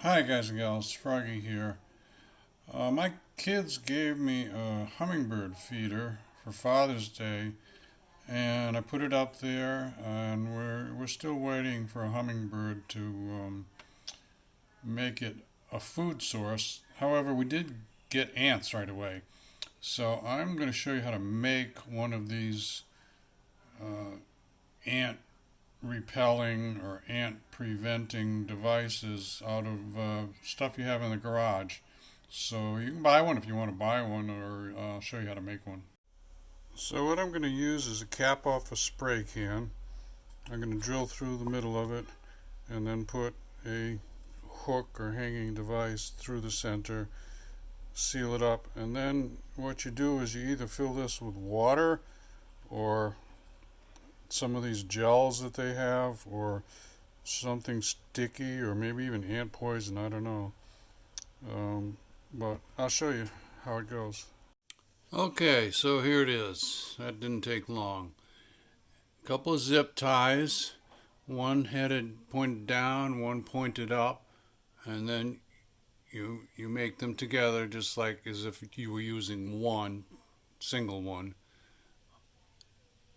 Hi guys and gals, Froggy here. My kids gave me a hummingbird feeder for Father's Day, and I put it up there, and we're still waiting for a hummingbird to make it a food source. However, we did get ants right away, so I'm going to show you how to make one of these ant repelling or ant preventing devices out of stuff you have in the garage. So you can buy one if you want to buy one, or I'll show you how to make one. So what I'm going to use is a cap off a spray can. I'm going to drill through the middle of it and then put a hook or hanging device through the center, seal it up, and then what you do is you either fill this with water or some of these gels that they have, or something sticky, or maybe even ant poison, I don't know. But I'll show you how it goes. Okay, so here it is. That didn't take long. A couple of zip ties, one headed pointed down, one pointed up, and then you make them together just like as if you were using one single one.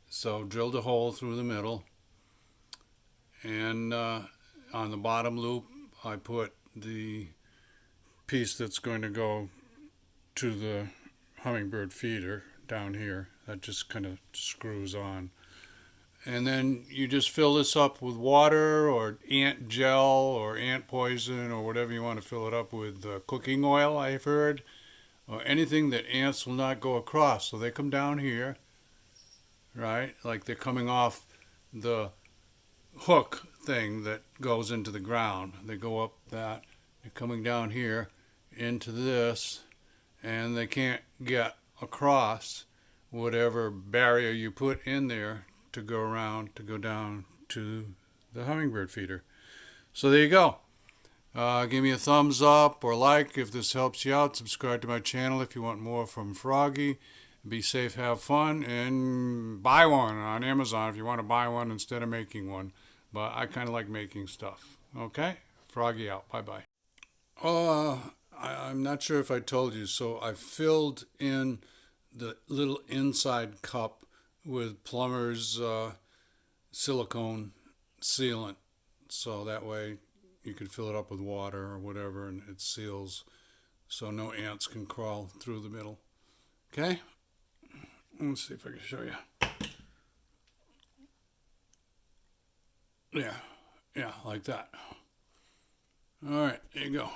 So drilled a hole through the middle, and on the bottom loop I put the piece that's going to go to the hummingbird feeder down here. That just kind of screws on. And then you just fill this up with water or ant gel or ant poison or whatever you want to fill it up with. Cooking oil, I've heard, or anything that ants will not go across. So they come down here, right? Like they're coming off the hook thing that goes into the ground. They go up that. They're coming down here into this, and they can't get across whatever barrier you put in there to go around to go down to the hummingbird feeder. So there you go. Give me a thumbs up or like if this helps you out. Subscribe to my channel if you want more from Froggy. Be safe, have fun, and buy one on Amazon if you want to buy one instead of making one. But I kind of like making stuff. Okay? Froggy out. Bye-bye. I'm not sure if I told you. So I filled in the little inside cup with plumber's silicone sealant. So that way you can fill it up with water or whatever and it seals so no ants can crawl through the middle. Okay? Let's see if I can show you. Yeah, like that. All right, there you go.